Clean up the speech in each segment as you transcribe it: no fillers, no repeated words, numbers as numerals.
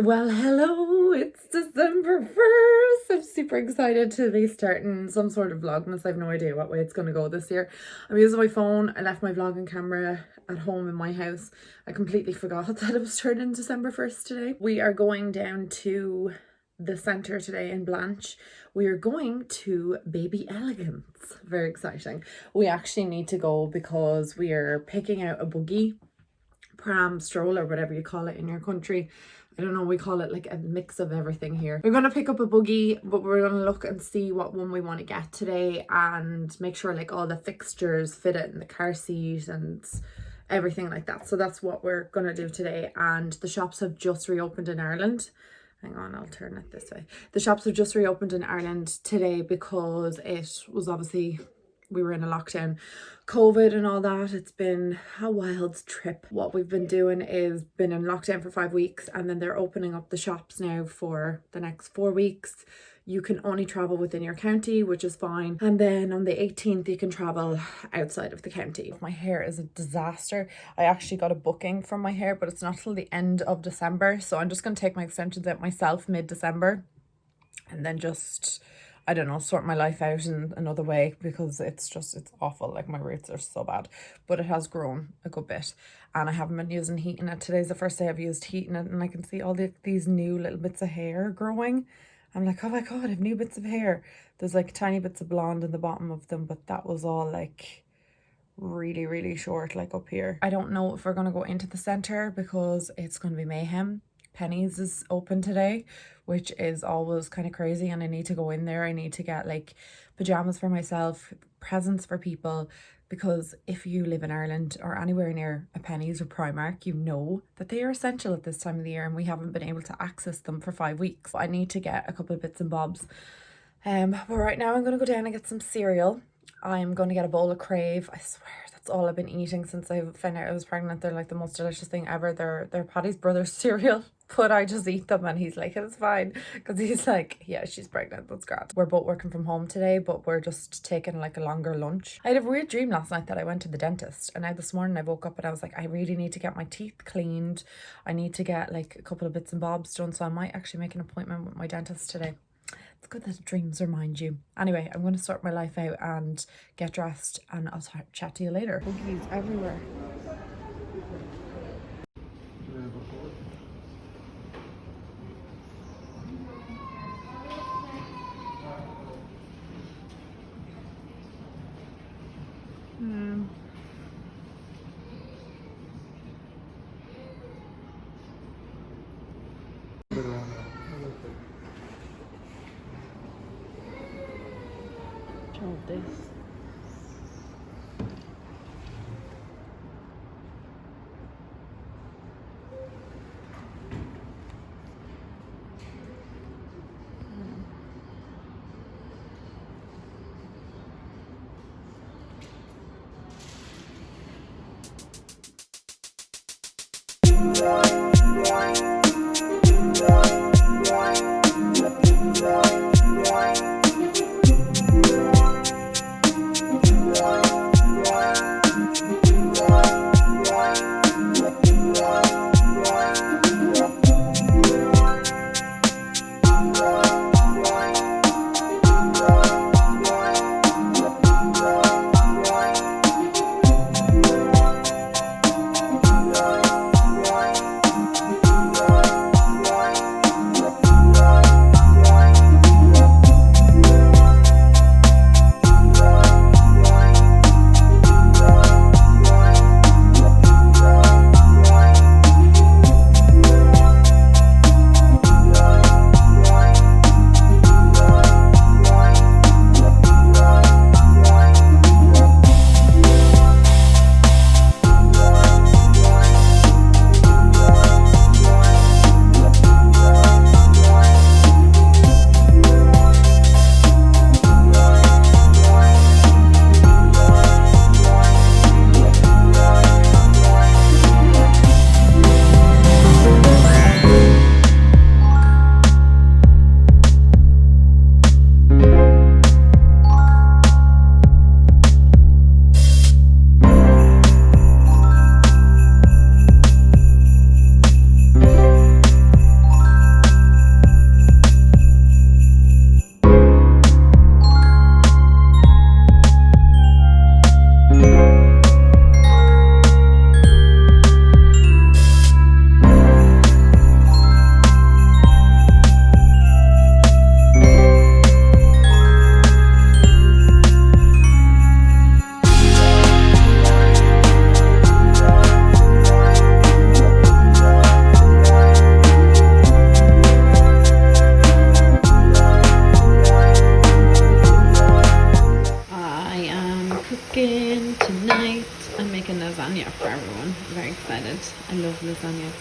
Well, hello, it's December 1st. I'm super excited to be starting some sort of Vlogmas. I have no idea what way it's going to go this year. I'm using my phone. I left my vlogging camera at home in my house. I completely forgot that it was turning December 1st today. We are going down to the centre today in Blanche. We are going to Baby Elegance. Very exciting. We actually need to go because we are picking out a buggy, pram, stroller, whatever you call it in your country. I don't know, we call it like a mix of everything here. We're going to pick up a buggy, but we're going to look and see what one we want to get today and make sure like all the fixtures fit it in the car seat and everything like that. So that's what we're going to do today. And the shops have just reopened in Ireland. Hang on, I'll turn it this way. The shops have just reopened in Ireland today because it was obviously, we were in a lockdown, COVID and all that. It's been a wild trip. What we've been doing is been in lockdown for 5 weeks, and then they're opening up the shops now for the next 4 weeks. You can only travel within your county, which is fine. And then on the 18th, you can travel outside of the county. My hair is a disaster. I actually got a booking for my hair, but it's not till the end of December. So I'm just going to take my extensions out myself mid-December and then just, I don't know, sort my life out in another way because it's awful. Like, my roots are so bad, but it has grown a good bit and I haven't been using heat in it. Today's the first day I've used heat in it and I can see all these new little bits of hair growing. I'm like, oh my God, I have new bits of hair. There's like tiny bits of blonde in the bottom of them, but that was all like really, really short, like up here. I don't know if we're going to go into the centre because it's going to be mayhem. Penny's is open today, which is always kind of crazy, and I need to go in there. I need to get like pajamas for myself, presents for people, because if you live in Ireland or anywhere near a Penny's or Primark, you know that they are essential at this time of the year and we haven't been able to access them for 5 weeks. I need to get a couple of bits and bobs. But right now I'm going to go down and get some cereal. I'm going to get a bowl of Crave. I swear that's all I've been eating since I found out I was pregnant. They're like the most delicious thing ever. They're Paddy's brother's cereal, but I just eat them and he's like, it's fine, because he's like, yeah, she's pregnant, that's grand. We're both working from home today, but we're just taking like a longer lunch. I had a weird dream last night that I went to the dentist, and now this morning I woke up and I was like, I really need to get my teeth cleaned. I need to get like a couple of bits and bobs done, so I might actually make an appointment with my dentist today. It's good that dreams remind you. Anyway, I'm going to sort my life out and get dressed, and I'll chat to you later. Boogies everywhere. This.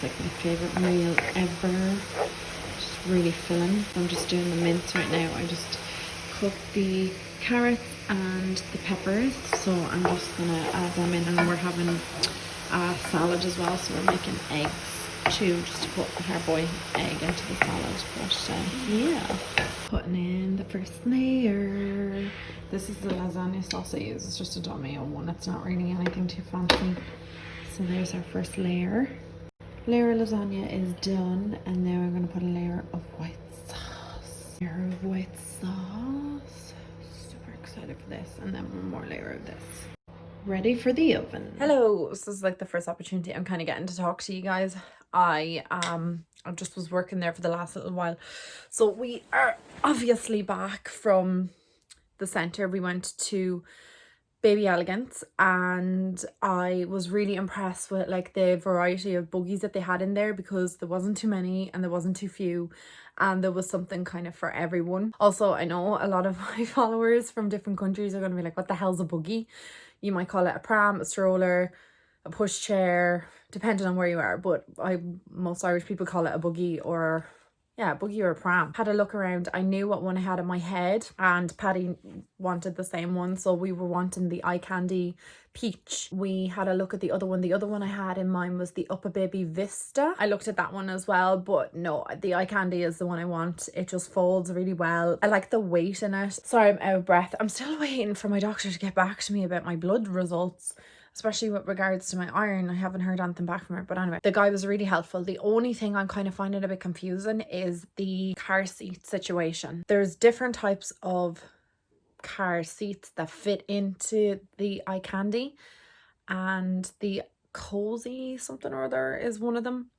It's like my favourite meal ever. Just really filling. I'm just doing the mince right now. I just cooked the carrots and the peppers, so I'm just gonna add them in, and we're having a salad as well, so we're making eggs too, just to put our boy egg into the salad. But yeah, putting in the first layer. This is the lasagna sauce I use. It's just a Domino one. It's not really anything too fancy. So there's our first layer. Layer of lasagna is done, and now we're going to put a layer of white sauce. Layer of white sauce. Super excited for this. And then one more layer of this. Ready for the oven. Hello. This is like the first opportunity I'm kind of getting to talk to you guys. I just was working there for the last little while. So we are obviously back from the centre. We went to Baby Elegance, and I was really impressed with like the variety of buggies that they had in there, because there wasn't too many and there wasn't too few, and there was something kind of for everyone. Also, I know a lot of my followers from different countries are going to be like, what the hell's a buggy? You might call it a pram, a stroller, a pushchair, depending on where you are, but most Irish people call it a buggy, or yeah, a buggy or a pram. Had a look around. I knew what one I had in my head, and Patty wanted the same one, so we were wanting the eye candy peach. We had a look at the other one. The other one I had in mind was the Upper Baby Vista. I looked at that one as well, but no, the eye candy is the one I want. It just folds really well. I like the weight in it. Sorry, I'm out of breath. I'm still waiting for my doctor to get back to me about my blood results, especially with regards to my iron. I haven't heard anything back from her, but anyway, the guy was really helpful. The only thing I'm kind of finding a bit confusing is the car seat situation. There's different types of car seats that fit into the eye candy, and the cozy something or other is one of them.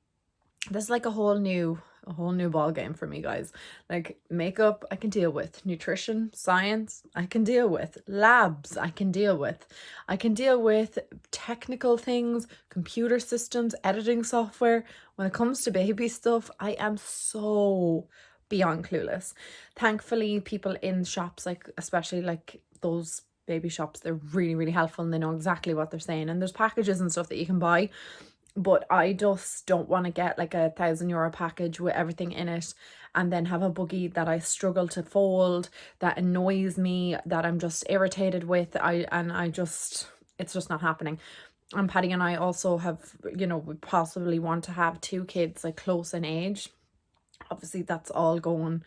This is like a whole new ball game for me, guys. Like, makeup I can deal with, nutrition, science I can deal with, labs I can deal with technical things, computer systems, editing software. When it comes to baby stuff, I am so beyond clueless. Thankfully, people in shops, like especially like those baby shops, they're really, really helpful, and they know exactly what they're saying, and there's packages and stuff that you can buy. But I just don't want to get like €1,000 package with everything in it, and then have a buggy that I struggle to fold, that annoys me, that I'm just irritated with. It's just not happening. And Patty and I also have, we possibly want to have 2 kids like close in age. Obviously that's all going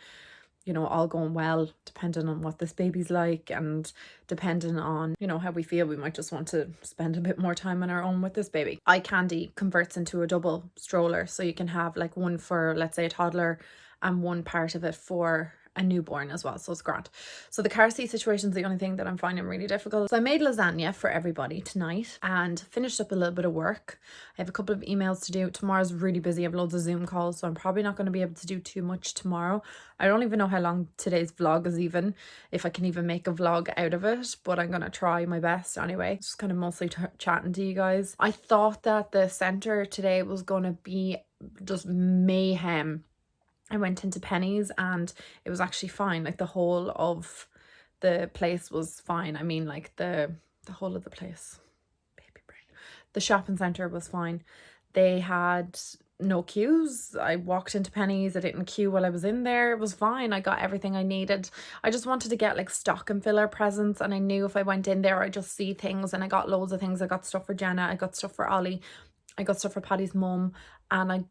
well, depending on what this baby's like, and depending on, how we feel. We might just want to spend a bit more time on our own with this baby. Eye candy converts into a double stroller, so you can have like one for, let's say, a toddler, and one part of it for a newborn as well, so it's grand. So the car seat situation is the only thing that I'm finding really difficult. So I made lasagna for everybody tonight and finished up a little bit of work. I have a couple of emails to do. Tomorrow's really busy. I have loads of Zoom calls, so I'm probably not going to be able to do too much tomorrow. I don't even know how long today's vlog is, even if I can even make a vlog out of it, but I'm going to try my best anyway. Just kind of mostly chatting to you guys. I thought that the center today was going to be just mayhem. I went into Penny's and it was actually fine. Like, the whole of the place was fine. I mean, like the whole of the place, baby brain, the shopping centre was fine. They had no queues. I walked into Penny's, I didn't queue while I was in there. It was fine. I got everything I needed. I just wanted to get like stocking filler presents, and I knew if I went in there I'd just see things, and I got loads of things. I got stuff for Jenna, I got stuff for Ollie, I got stuff for Patty's mum, and I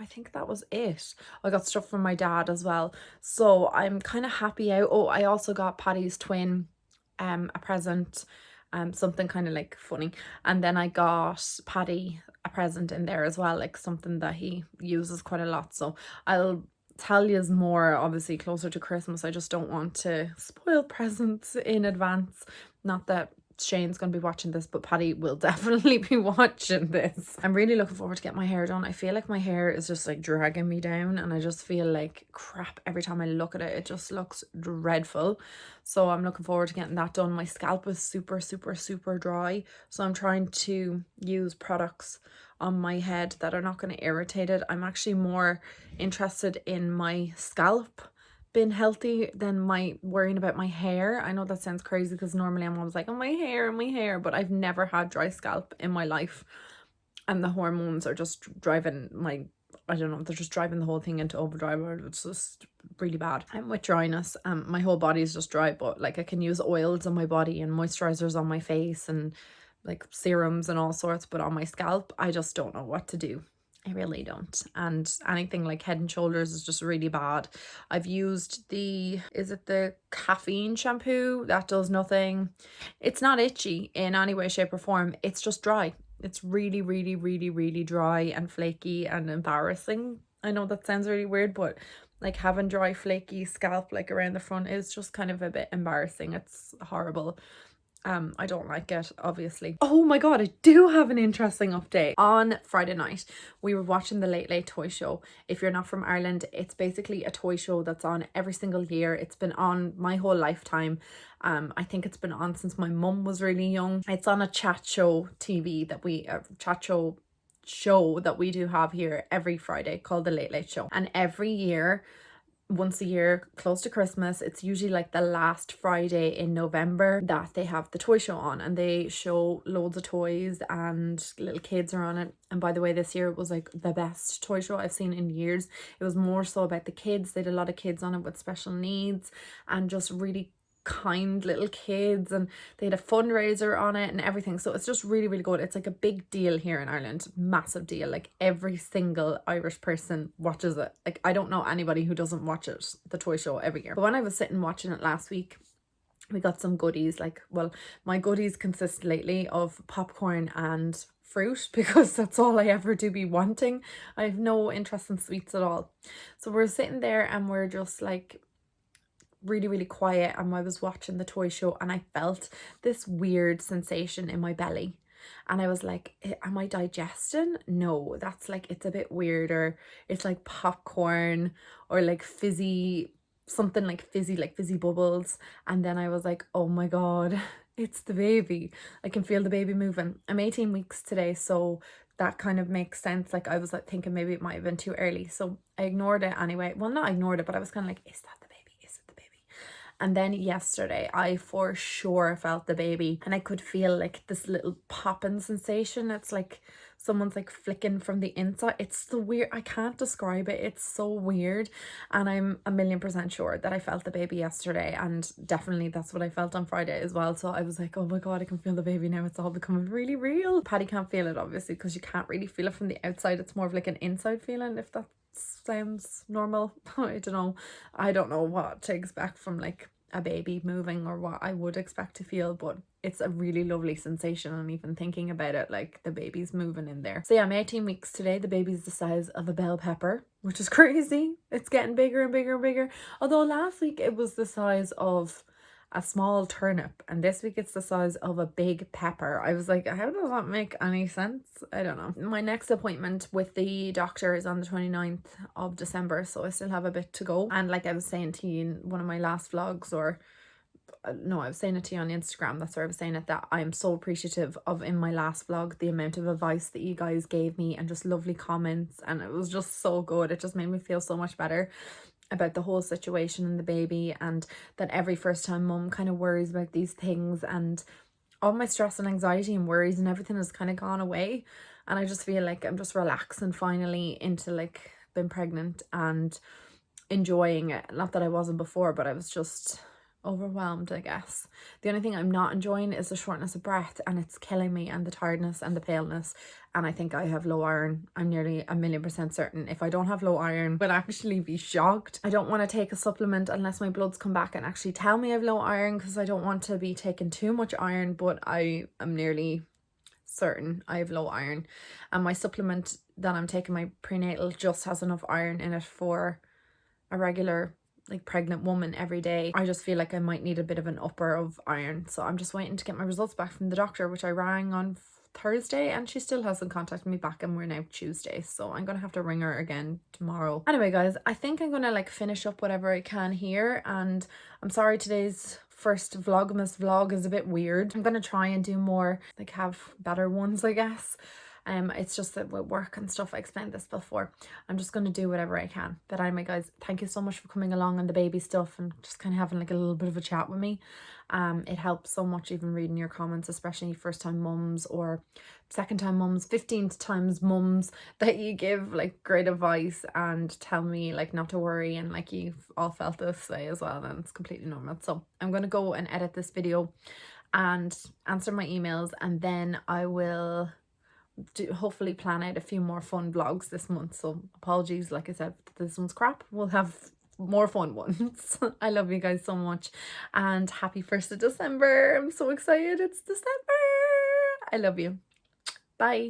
think that was it. I got stuff from my dad as well. So I'm kind of happy out. Oh, I also got Patty's twin a present, something kind of like funny. And then I got Patty a present in there as well, like something that he uses quite a lot. So I'll tell you more obviously closer to Christmas. I just don't want to spoil presents in advance. Not that Shane's going to be watching this, but Patty will definitely be watching this. I'm really looking forward to get my hair done. I feel like my hair is just like dragging me down, and I just feel like crap every time I look at it. It just looks dreadful. So I'm looking forward to getting that done. My scalp is super, super, super dry, so I'm trying to use products on my head that are not going to irritate it. I'm actually more interested in my scalp been healthy than my worrying about my hair. I know that sounds crazy because normally I'm always like, oh, my hair, but I've never had dry scalp in my life. and the hormones are just driving I don't know, they're just driving the whole thing into overdrive, or it's just really bad. I'm with dryness, my whole body is just dry, but like I can use oils on my body and moisturizers on my face and like serums and all sorts, but on my scalp I just don't know what to do. I really don't. And anything like Head and Shoulders is just really bad. I've used is it the caffeine shampoo? That does nothing. It's not itchy in any way, shape or form. It's just dry. It's really, really, really, really dry and flaky and embarrassing. I know that sounds really weird, but like having dry, flaky scalp like around the front is just kind of a bit embarrassing. It's horrible. I don't like it, obviously. Oh my god, I do have an interesting update. On Friday night, we were watching the Late Late Toy Show. If you're not from Ireland, it's basically a toy show that's on every single year. It's been on my whole lifetime. I think it's been on since my mum was really young. It's on a chat show TV that show that we do have here every Friday called the Late Late Show. And every year, once a year, close to Christmas, it's usually like the last Friday in November that they have the toy show on, and they show loads of toys and little kids are on it. And by the way, this year it was like the best toy show I've seen in years. It was more so about the kids. They had a lot of kids on it with special needs and just really kind little kids, and they had a fundraiser on it and everything. So it's just really, really good. It's like a big deal here in Ireland, massive deal. Like every single Irish person watches it. Like I don't know anybody who doesn't watch it, the toy show, every year. But when I was sitting watching it last week, we got some goodies. Like, well, my goodies consist lately of popcorn and fruit, because that's all I ever do be wanting. I have no interest in sweets at all. So we're sitting there and we're just like really, really quiet, and I was watching the toy show and I felt this weird sensation in my belly, and I was like, am I digesting? No, that's like, it's a bit weirder. It's like popcorn or like fizzy, something like fizzy bubbles. And then I was like, oh my god, it's the baby. I can feel the baby moving. I'm 18 weeks today, so that kind of makes sense. Like I was like thinking maybe it might have been too early, so I ignored it anyway. Well, not ignored it, but I was kind of like, is that the baby? Is it the baby? And then yesterday I for sure felt the baby, and I could feel like this little popping sensation. It's like someone's like flicking from the inside. It's the weird, I can't describe it. It's so weird. And I'm 1,000,000% sure that I felt the baby yesterday, and definitely that's what I felt on Friday as well. So I was like, oh my god, I can feel the baby now. It's all becoming really real. Paddy can't feel it, obviously, because you can't really feel it from the outside. It's more of like an inside feeling, if that sounds normal. I don't know what to expect from like a baby moving or what I would expect to feel, but it's a really lovely sensation. And even thinking about it, like the baby's moving in there. So yeah, I'm 18 weeks today. The baby's the size of a bell pepper, which is crazy. It's getting bigger and bigger and bigger. Although last week it was the size of a small turnip, and this week it's the size of a big pepper. I was like, how does that make any sense? I don't know. My next appointment with the doctor is on the 29th of December, so I still have a bit to go. And like I was saying to you in one of my last vlogs, or no, I was saying it to you on Instagram, that's where I was saying it, that I'm so appreciative of, in my last vlog, the amount of advice that you guys gave me and just lovely comments, and it was just so good. It just made me feel so much better about the whole situation and the baby, and that every first time mum kind of worries about these things, and all my stress and anxiety and worries and everything has kind of gone away, and I just feel like I'm just relaxing finally into like being pregnant and enjoying it. Not that I wasn't before, but I was just overwhelmed, I guess. The only thing I'm not enjoying is the shortness of breath, and it's killing me, and the tiredness and the paleness. And I think I have low iron. I'm nearly 1,000,000% certain. If I don't have low iron, I'd actually be shocked. I don't want to take a supplement unless my bloods come back and actually tell me I have low iron, because I don't want to be taking too much iron, but I am nearly certain I have low iron. And my supplement that I'm taking, my prenatal, just has enough iron in it for a regular like pregnant woman every day. I just feel like I might need a bit of an upper of iron, so I'm just waiting to get my results back from the doctor, which I rang on Thursday, and she still hasn't contacted me back, and we're now Tuesday, so I'm gonna have to ring her again tomorrow. Anyway guys, I think I'm gonna like finish up whatever I can here, and I'm sorry today's first Vlogmas vlog is a bit weird. I'm gonna try and do more, like have better ones, I guess. It's just that with work and stuff, I explained this before, I'm just going to do whatever I can. But anyway, guys, thank you so much for coming along on the baby stuff and just kind of having like a little bit of a chat with me. It helps so much even reading your comments, especially first time mums or second time mums, 15 times mums, that you give like great advice and tell me like not to worry, and like you've all felt this way as well, and it's completely normal. So I'm going to go and edit this video and answer my emails, and then I will hopefully plan out a few more fun vlogs this month. So apologies, like I said, this one's crap. We'll have more fun ones. I love you guys so much, and happy 1st of December. I'm so excited. It's December. I love you. Bye.